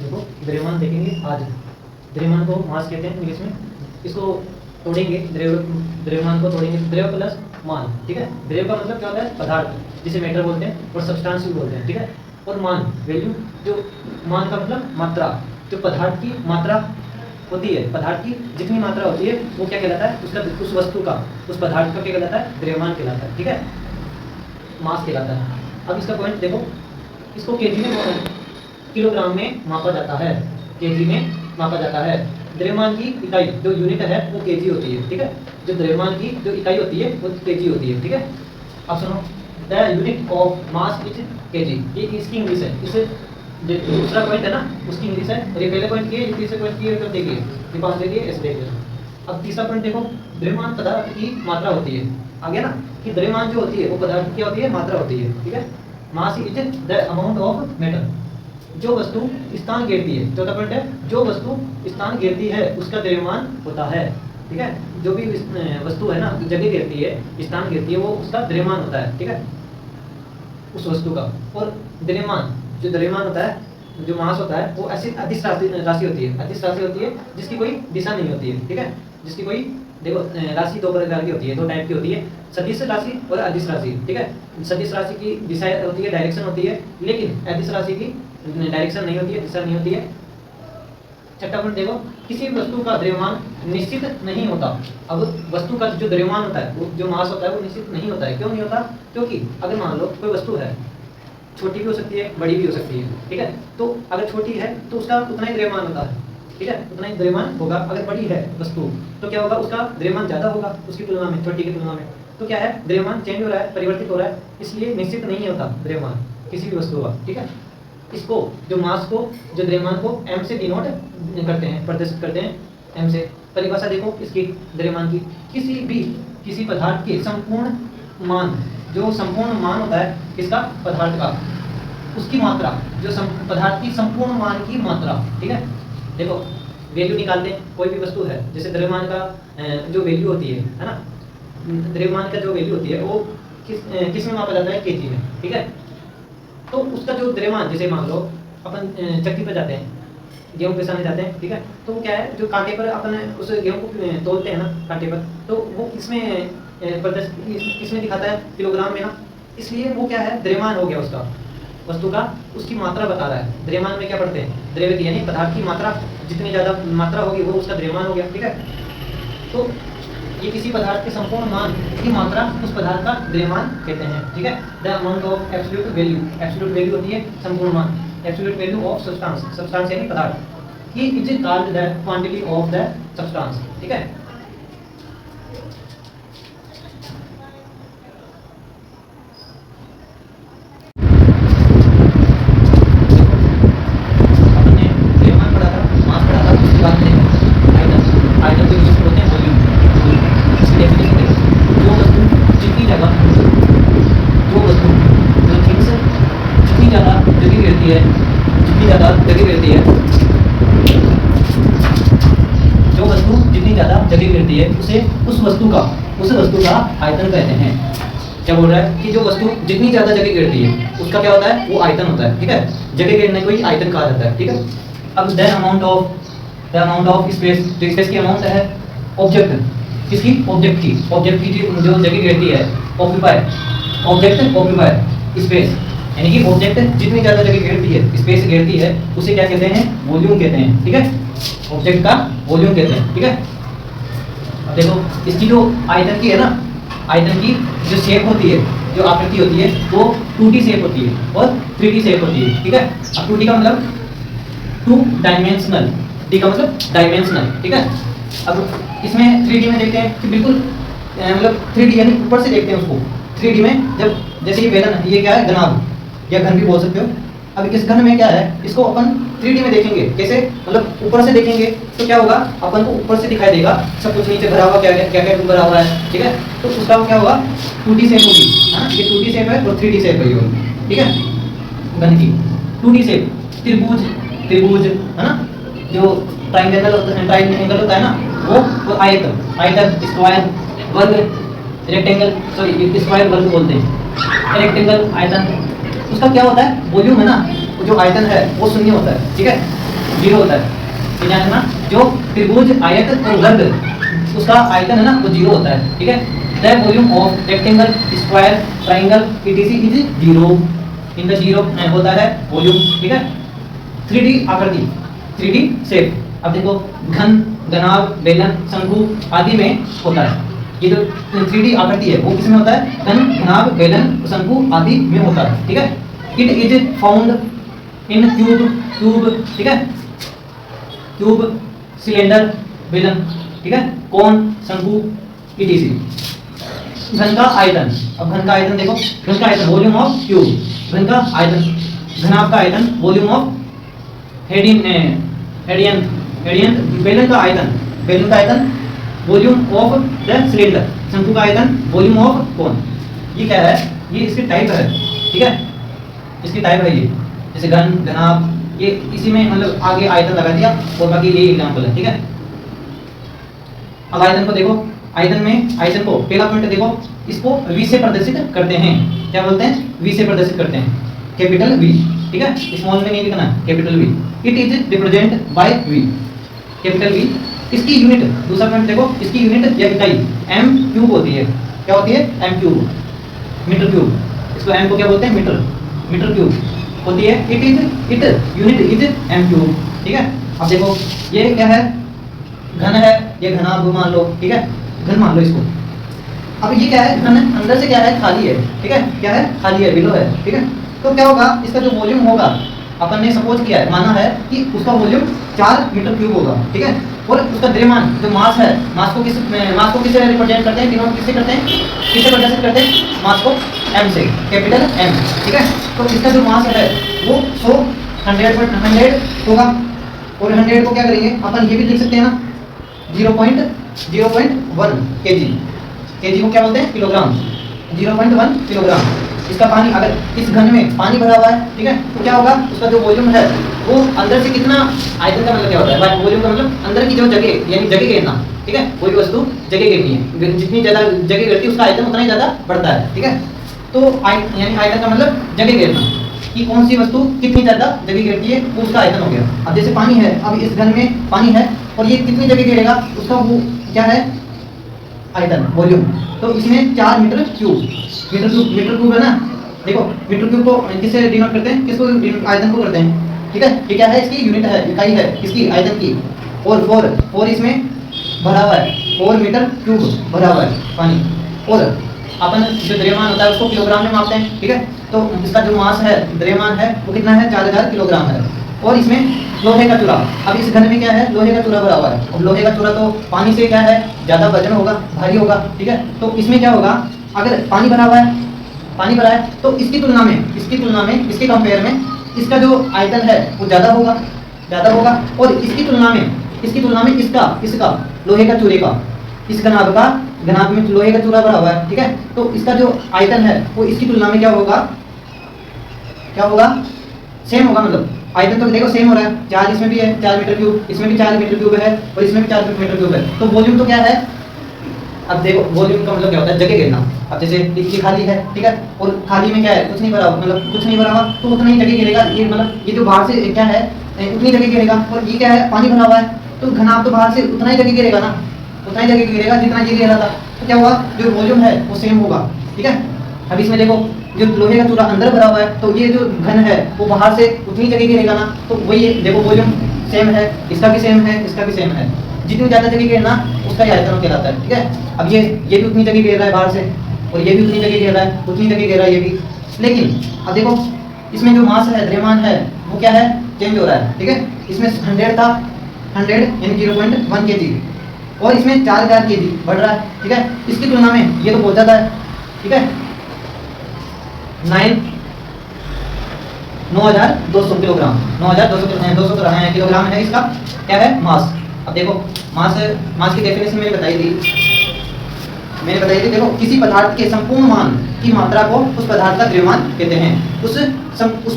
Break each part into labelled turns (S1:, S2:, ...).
S1: देखो द्रव्यमान देखेंगे आज, द्रव्यमान को मास कहते हैं इंग्लिश में। इसको तोड़ेंगे, द्रव्यमान को तोड़ेंगे, द्रव्य प्लस मान, ठीक है। द्रव्य का मतलब क्या होता है? पदार्थ, जिसे मैटर बोलते हैं, और सब्सटेंस भी बोलते हैं, ठीक है। और मान वैल्यू, जो मान का मतलब मात्रा, जो पदार्थ की मात्रा होती है, पदार्थ की जितनी मात्रा होती है वो क्या कहलाता है? उसका, उस वस्तु का, उस पदार्थ का क्या कहलाता है? द्रव्यमान कहलाता है, ठीक है, मास कहलाता है। अब इसका पॉइंट देखो, इसको केजी में, किलोग्राम में मापा जाता है, केजी में मापा जाता है। द्रव्यमान की इकाई जो यूनिट है वो केजी होती है, ठीक है। जो द्रव्यमान की जो इकाई होती है वो केजी होती है, ठीक है। अब सुनो, the unit of mass is KG, ये इसकी इंग्लिश है। इसे दूसरा पॉइंट है ना, उसकी इंग्लिश है। और ये पहले पॉइंट की है, ये तीसरे पॉइंट की है, तो देखिए ये पास देखिए, ऐसे देखिए। अब तीसरा पॉइंट देखो, द्रव्यमान पदार्थ की मात्रा होती है। आ गया ना कि द्रव्यमान जो होती है वो पदार्थ की क्या होती है? मात्रा होती है, ठीक है। Mass is the amount of matter, जो वस्तु स्थान घेरती है। चौथा पॉइंट है, जो वस्तु स्थान घेरती है उसका द्रव्यमान होता है, ठीक है। जो भी वस्तु है ना, जगह घेरती है, स्थान घेरती है, वो उसका द्रव्यमान होता है, ठीक है, उस वस्तु का। और द्रव्यमान, जो द्रव्यमान होता है, जो मास होता है, वो ऐसी अदिश राशि होती है, अदिश राशि होती है जिसकी कोई दिशा नहीं होती है, ठीक है। जिसकी कोई, देखो राशि दो प्रकार की होती है, दो टाइप की होती है, सदिश राशि और अदिश राशि, ठीक है। सदिश राशि की दिशा होती है, डायरेक्शन होती है, लेकिन अदिश राशि की डायरेक्शन नहीं होती है, दिशा नहीं होती है। छठा पॉइंट देखो, किसी भी वस्तु का द्रव्यमान निश्चित नहीं होता। अब वस्तु का जो द्रव्यमान होता है, वो जो मास होता है, वो निश्चित नहीं होता है। क्यों नहीं होता? क्योंकि अगर मान लो कोई वस्तु है, छोटी भी हो सकती है, बड़ी भी हो सकती है, ठीक है। तो अगर छोटी है तो उसका उतना ही द्रव्यमान होता है, ठीक है, उतना ही द्रव्यमान होगा। अगर बड़ी है वस्तु तो क्या होगा? उसका द्रव्यमान ज़्यादा होगा उसकी तुलना में, छोटी की तुलना में। तो क्या है? द्रव्यमान चेंज हो रहा है, परिवर्तित हो रहा है, इसलिए निश्चित नहीं होता द्रव्यमान किसी भी वस्तु का, ठीक है। इसको, जो मास को, जो द्रव्यमान को m से डिनोट करते हैं, प्रदर्शित करते हैं m से। परिभाषा देखो इसकी द्रव्यमान की, किसी पदार्थ के संपूर्ण मान, जो संपूर्ण मान होता है किसका? पदार्थ का, उसकी मात्रा, जो पदार्थ की संपूर्ण मान की मात्रा, ठीक है। देखो वैल्यू निकालते हैं, कोई भी वस्तु है, जैसे द्रव्यमान का जो वैल्यू होती है ना, द्रव्यमान का जो वैल्यू होती है वो किस में मापा जाता है? केजी में, ठीक है। तो उसका जो द्रव्यमान, जैसे मान लो अपन चक्की पर जाते हैं, गेहूँ पिसाने जाते हैं, ठीक है। तो वो क्या है, जो कांटे पर अपन उस गेहूँ को तोलते हैं ना कांटे पर, तो वो किसमें किसमें दिखाता है? किलोग्राम में ना। इसलिए वो क्या है? द्रव्यमान हो गया उसका, वस्तु का, उसकी मात्रा बता रहा है। द्रव्यमान में क्या पढ़ते हैं? द्रव्य की, यानी पदार्थ की मात्रा, जितनी ज़्यादा मात्रा होगी वो उसका द्रव्यमान हो गया, ठीक है। तो ये किसी पदार्थ के संपूर्ण मान की मात्रा उस पदार्थ का द्रव्यमान कहते हैं, ठीक है। The amount of absolute value, absolute value होती है संपूर्ण मान, absolute value of substance, substance यानी पदार्थ, he is called the quantity of the substance, ठीक है। उस वस्तु का आयतन कहते हैं। क्या बोल रहा है कि जो वस्तु जितनी ज्यादा जगह घेरती है उसका क्या होता है? वो आयतन होता है, ठीक है। जगह घेरने को ही आयतन कहा जाता है, ठीक है। अब द अमाउंट ऑफ स्पेस, जो स्पेस की अमाउंट है, ऑब्जेक्ट, किसकी? ऑब्जेक्ट की जो जगह घेरती है, ऑक्यूपायर, ऑब्जेक्ट ऑक्यूपायर स्पेस, यानी कि ऑब्जेक्ट जितनी ज्यादा जगह घेरती है, स्पेस घेरती है, उसे क्या कहते हैं? वॉल्यूम कहते हैं, ठीक है। ऑब्जेक्ट का वॉल्यूम कहते हैं, ठीक है। देखो इसकी जो आयतन की है ना, आयतन की जो शेप होती है, जो आकृति होती है, वो 2D शेप होती है और 3D शेप होती है, ठीक है। अब 2D का मतलब 2 डायमेंशनल, D का मतलब डायमेंशनल, ठीक है। अब इसमें 3D में देखते हैं कि बिल्कुल मतलब 3D यानी ऊपर से देखते हैं उसको। 3D में जब, जैसे ये बेलन, ये क्या है? घनाभ या घन भी बोल सकते हो। अब इस घन में क्या है? इसको अपन 3D में देखेंगे, कैसे? मतलब ऊपर से देखेंगे तो क्या होगा? अपन को ऊपर से दिखाई देगा सब कुछ, नीचे भरा हुआ क्या क्या भरा हुआ है, ठीक है। तो उसका क्या होगा? 2D शेप होगी, हाँ, ये 2D शेप है और 3D शेप है ये, ठीक है। घन की 2D शेप, त्रिभुज है ना, जो ट्राइंगल होता है ना, वो आयतन, स्क्वायर, वर्ग, रेक्टेंगल, सॉरी स्क्वायर वर्ग बोलते हैं, रेक्टेंगल, आयतन, उसका क्या होता है? वॉल्यूम है ना, जो आयतन है वो शून्य होता है, ठीक है। जीरो होता है। ये ध्यान रखना, जो त्रिभुज, आयत और वर्ग उसका आयतन है ना वो जीरो होता है, ठीक है। The volume of rectangle, square, triangle etc is zero, in the zero होता है वॉल्यूम, ठीक है। 3D आकृति, 3D शेप, अब देखो घन, घनाभ, बेलन, शंकु आदि में होता है। ये जो 3D आकृति है वो किसमें होता है? घन, घनाभ, बेलन, शंकु आदि में होता है, ठीक है। It is found in tube, ठीक है, ट्यूब, सिलेंडर, बेलन, ठीक है, कोन, शंकु etc। घन का आयतन, अब घन का आयतन देखो, घन का आयतन वॉल्यूम ऑफ ट्यूब, घन का आयतन, घनाभ का आयतन वॉल्यूम ऑफ हेडियन, बेलन का आयतन वॉल्यूम ऑफ द सिलेंडर, शंकु का आयतन वॉल्यूम ऑफ कोन। ये क्या है? ये इसकी टाइप है, ठीक है, इसकी टाइप है ये, जैसे घन, घनाभ, ये इसी में मतलब आगे आयतन लगा दिया और बाकी यही एग्जांपल है, ठीक है। अब आयतन को देखो, आयतन को पहला पॉइंट देखो, इसको V से प्रदर्शित करते हैं। क्या बोलते हैं? V से प्रदर्शित करते हैं, कैपिटल V, ठीक है, स्मॉल में नहीं लिखना, capital V। It is represent by V, capital V। इसकी यूनिट, दूसरा पॉइंट देखो, इसकी यूनिट या इकाई m क्यूब होती है। क्या होती है? m cube, metre cube. इसको m को क्या बोलते हैं? मीटर क्यूब होती है। It unit is m cube, ठीक है। अब देखो ये क्या है? घन है, ये घनाभ मान लो, ठीक है, घन मान लो इसको। अब ये क्या है? घन अंदर से क्या है? खाली है, ठीक है, क्या है? खाली है, बिलो है, ठीक है। तो क्या होगा? इसका जो वॉल्यूम होगा, अपन ने सपोज किया है, माना है कि उसका वॉल्यूम 4 मीटर क्यूब होगा, ठीक है। और उसका द्रव्यमान जो मास है, मास को किससे रिप्रेजेंट करते हैं? डिनोट किससे करते हैं? किससे प्रदर्शित करते हैं? मास को m से, कैपिटल M, ठीक है। तो इसका जो मास है वो 100 होगा, और 100 को क्या करेंगे अपन? ये भी लिख सकते हैं ना, 0.1 kg को क्या बोलते हैं? Kilogram, 0.1 kilogram. इसका पानी, अगर इस घन में पानी भरा हुआ है, ठीक है, तो क्या होगा? उसका जो वॉल्यूम है वो अंदर से कितना, आयतन का मतलब क्या होता है? वॉल्यूम का मतलब अंदर की जो जगह, यानी जगह घेरना, ठीक है। कोई वस्तु जगह घेरनी है, जितनी ज़्यादा जगह घेरती है उसका आयतन उतना ही ज़्यादा बढ़ता है, ठीक है। तो यानी आयतन का मतलब जगह घेरना, कि कौन सी वस्तु कितनी ज़्यादा जगह घेरती है वो उसका आयतन हो गया। अब जैसे पानी है, अब इस घन में पानी है और ये कितनी जगह घेरेगा, उसका वो क्या है? आयतन, वॉल्यूम। तो इसमें 4 मीटर क्यूब है ना। देखो मीटर क्यूब को किससे डिनोट करते हैं? किसको? आयतन को करते हैं, ठीक है। ये क्या है? इसकी यूनिट है, इकाई है किसकी? आयतन की। और 4 इसमें भरा हुआ है, 4 मीटर क्यूब भरा हुआ है पानी। और अपन जो द्रव्यमान होता है उसको किलोग्राम में मापते हैं, ठीक है। तो इसका जो मास है, द्रव्यमान है, वो कितना है? 4000 किलोग्राम है। और इसमें लोहे का चूरा, अब इस घन में क्या है? लोहे का चूरा भरा हुआ है। और लोहे का चूरा तो पानी से क्या है? ज़्यादा वजन होगा, भारी होगा, ठीक है। तो इसमें क्या होगा? अगर पानी भरा हुआ है, तो इसकी तुलना में, इसके कंपेयर में इसका जो आयतन है वो ज़्यादा होगा। और इसकी तुलना में इसका लोहे का चूरे का, इस घनाभ में लोहे का चूरा भरा हुआ है, ठीक है। तो इसका जो आयतन है वो इसकी तुलना में क्या होगा? सेम होगा, मतलब आयतन तो देखो सेम हो रहा है। 4 इसमें भी है, 4 मीटर क्यूब, इसमें भी 4 मीटर क्यूब है, और इसमें भी 4 मीटर क्यूब है। तो वॉल्यूम तो क्या है? अब देखो वॉल्यूम का मतलब क्या होता है? जगह घेरना। अब जैसे ये खाली है, ठीक है, और खाली में क्या है? कुछ नहीं भरा हुआ, तो उतना ही जगह घेरेगा। ये मतलब ये जो बाहर से क्या है, उतनी जगह घेरेगा। और ये क्या है? पानी भरा हुआ है, तो घनाभ तो बाहर से उतना ही जगह घेरेगा ना, उतना ही जगह घेरेगा जितना ये घेरा था। तो क्या हुआ? जो वॉल्यूम है वो सेम होगा, ठीक है। अब इसमें देखो जो लोहे का चूरा अंदर भरा हुआ है, तो ये जो घन है वो बाहर से उतनी जगह घेरेगा ना। तो वही देखो वॉल्यूम सेम है, इसका भी सेम है, इसका भी सेम है। जितनी ज़्यादा जगह घेरना उसका आयतन कहलाता है, ठीक है। अब ये भी उतनी जगह घेर रहा है बाहर से, और ये भी उतनी जगह घेर रहा है, उतनी जगह घेर रहा है ये भी। लेकिन अब देखो इसमें जो मास है, द्रव्यमान है, वो क्या है? चेंज हो रहा है, ठीक है। इसमें 100 था, 100 यानी 0.1 kg, और इसमें 4000 kg बढ़ रहा है, ठीक है। इसकी तुलना में ये तो बहुत ज़्यादा है, ठीक है। 9200 किलोग्राम, 9200 किलोग्राम है इसका क्या है? मास। अब देखो मास की डेफिनेशन मैंने बताई थी। देखो किसी पदार्थ के संपूर्ण मान की मात्रा को उस पदार्थ का द्रव्यमान कहते हैं। उस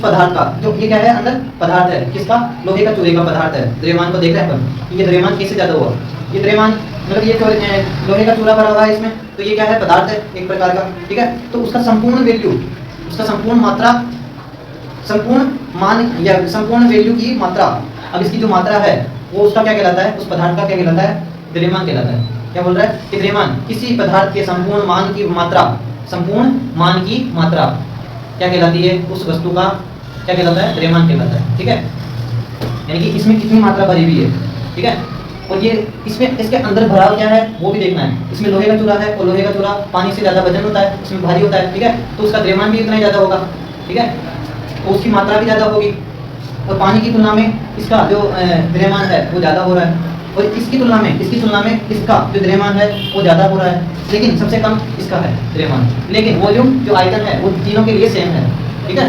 S1: पदार्थ का जो ये क्या है? अंदर पदार्थ है, किसका? लोहे का चूरे का पदार्थ है। द्रव्यमान को देख रहे हैं अपन, ये द्रव्यमान कैसे ज़्यादा हुआ? ये द्रव्यमान मतलब ये लोहे का चूरा भरा हुआ है इसमें, तो ये क्या है? पदार्थ है एक प्रकार का, ठीक है। तो उसका संपूर्ण वैल्यू, उसका संपूर्ण मात्रा, संपूर्ण मान या संपूर्ण वैल्यू की मात्रा
S2: अब इसकी जो मात्रा है वो उसका क्या कहलाता है, उस पदार्थ का क्या कहलाता है, द्रव्यमान कहलाता है। क्या बोल रहा है कि द्रव्यमान किसी पदार्थ के संपूर्ण मान की मात्रा, संपूर्ण मान की मात्रा क्या कहलाती है, उस वस्तु का क्या कहलाता है, द्रव्यमान कहलाता है। ठीक है, यानी कि इसमें कितनी मात्रा भरी हुई है। ठीक है, और ये इसमें इसके अंदर भराव क्या है वो भी देखना है। इसमें लोहे का चूरा है और लोहे का चूरा पानी से ज़्यादा वजन होता है, इसमें भारी होता है। ठीक है, तो उसका द्रव्यमान भी उतना ही ज़्यादा होगा। ठीक है, तो उसकी मात्रा भी ज़्यादा होगी, और पानी की तुलना में इसका जो द्रव्यमान है वो ज़्यादा हो रहा है, और इसकी तुलना में इसका जो द्रव्यमान है वो ज़्यादा हो रहा है, लेकिन सबसे कम इसका है द्रव्यमान। लेकिन वॉल्यूम जो आयतन है वो तीनों के लिए सेम है। ठीक है,